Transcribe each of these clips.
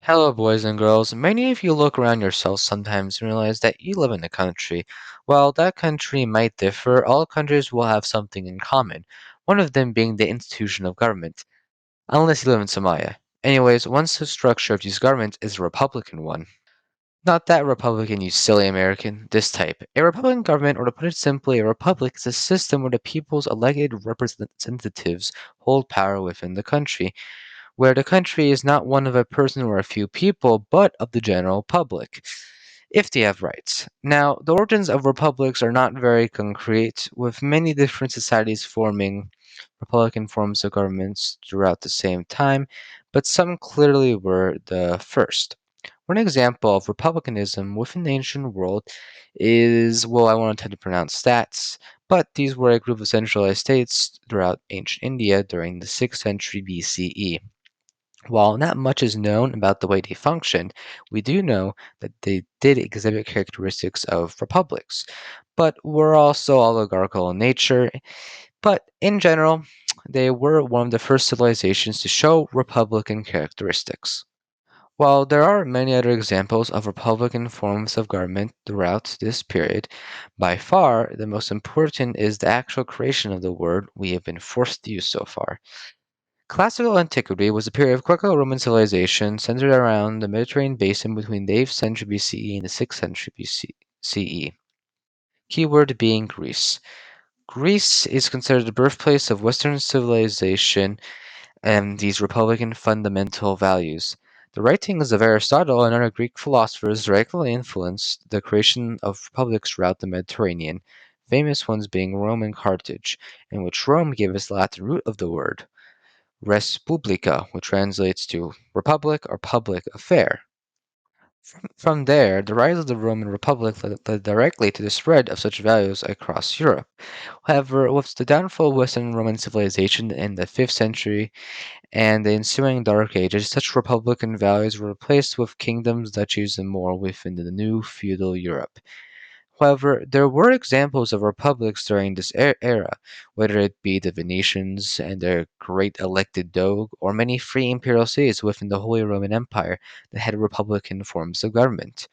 Hello, boys and girls. Many of you look around yourselves sometimes and realize that you live in a country. While that country might differ, all countries will have something in common, one of them being the institution of government, unless you live in Somalia. Anyways, one such structure of these governments is a republican one. Not that Republican, you silly American, this type. A Republican government, or to put it simply, a republic is a system where the people's elected representatives hold power within the country, where the country is not one of a person or a few people, but of the general public, if they have rights. Now, the origins of republics are not very concrete, with many different societies forming republican forms of governments throughout the same time, but some clearly were the first. One example of republicanism within the ancient world is, well, I won't attempt to pronounce stats, but these were a group of centralized states throughout ancient India during the 6th century BCE. While not much is known about the way they functioned, we do know that they did exhibit characteristics of republics, but were also oligarchical in nature. But in general, they were one of the first civilizations to show republican characteristics. While there are many other examples of republican forms of government throughout this period, by far the most important is the actual creation of the word we have been forced to use so far. Classical antiquity was a period of Greco-Roman civilization centered around the Mediterranean basin between the 8th century BCE and the 6th century CE. Keyword being Greece. Greece is considered the birthplace of Western civilization and these republican fundamental values. The writings of Aristotle and other Greek philosophers directly influenced the creation of republics throughout the Mediterranean, famous ones being Rome and Carthage, in which Rome gave us the Latin root of the word res publica, which translates to republic or public affair. From there, the rise of the Roman Republic led directly to the spread of such values across Europe. However, with the downfall of Western Roman civilization in the 5th century and the ensuing Dark Ages, such republican values were replaced with kingdoms, duchies, and more within the new feudal Europe. However, there were examples of republics during this era, whether it be the Venetians and their great elected doge, or many free imperial cities within the Holy Roman Empire that had republican forms of government.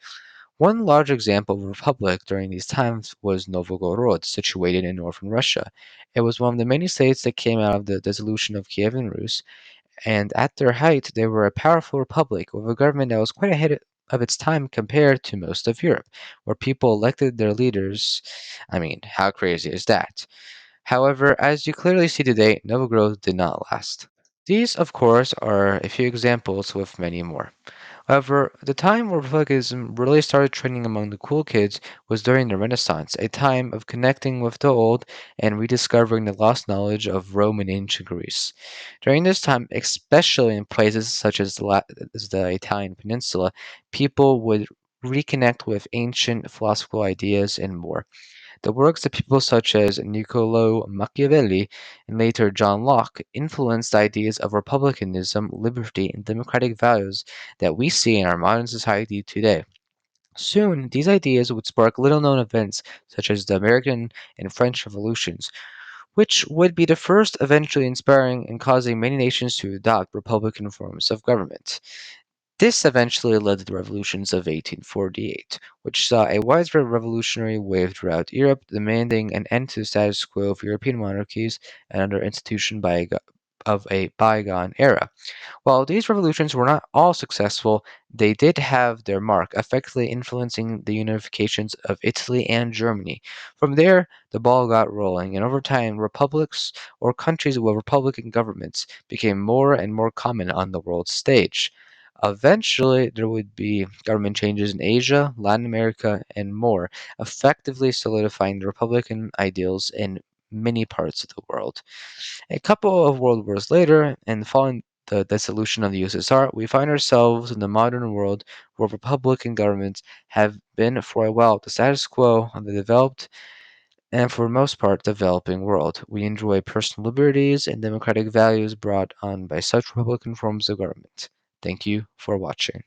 One large example of a republic during these times was Novgorod, situated in northern Russia. It was one of the many states that came out of the dissolution of Kievan Rus, and at their height they were a powerful republic with a government that was quite ahead of its time compared to most of Europe, where people elected their leaders. I mean, how crazy is that? However, as you clearly see today, Novgorod did not last. These, of course, are a few examples with many more. However, the time where Republicanism really started trending among the cool kids was during the Renaissance, a time of connecting with the old and rediscovering the lost knowledge of Rome and ancient Greece. During this time, especially in places such as as the Italian peninsula, people would reconnect with ancient philosophical ideas and more. The works of people such as Niccolò Machiavelli and later John Locke influenced ideas of republicanism, liberty, and democratic values that we see in our modern society today. Soon, these ideas would spark little known events such as the American and French revolutions, which would be the first eventually inspiring and causing many nations to adopt republican forms of government. This eventually led to the revolutions of 1848, which saw a widespread revolutionary wave throughout Europe, demanding an end to the status quo of European monarchies and under institution of a bygone era. While these revolutions were not all successful, they did have their mark, effectively influencing the unifications of Italy and Germany. From there, the ball got rolling, and over time, republics or countries with republican governments became more and more common on the world stage. Eventually, there would be government changes in Asia, Latin America, and more, effectively solidifying the Republican ideals in many parts of the world. A couple of world wars later, and following the dissolution of the USSR, we find ourselves in the modern world where Republican governments have been for a while the status quo of the developed and for the most part developing world. We enjoy personal liberties and democratic values brought on by such Republican forms of government. Thank you for watching.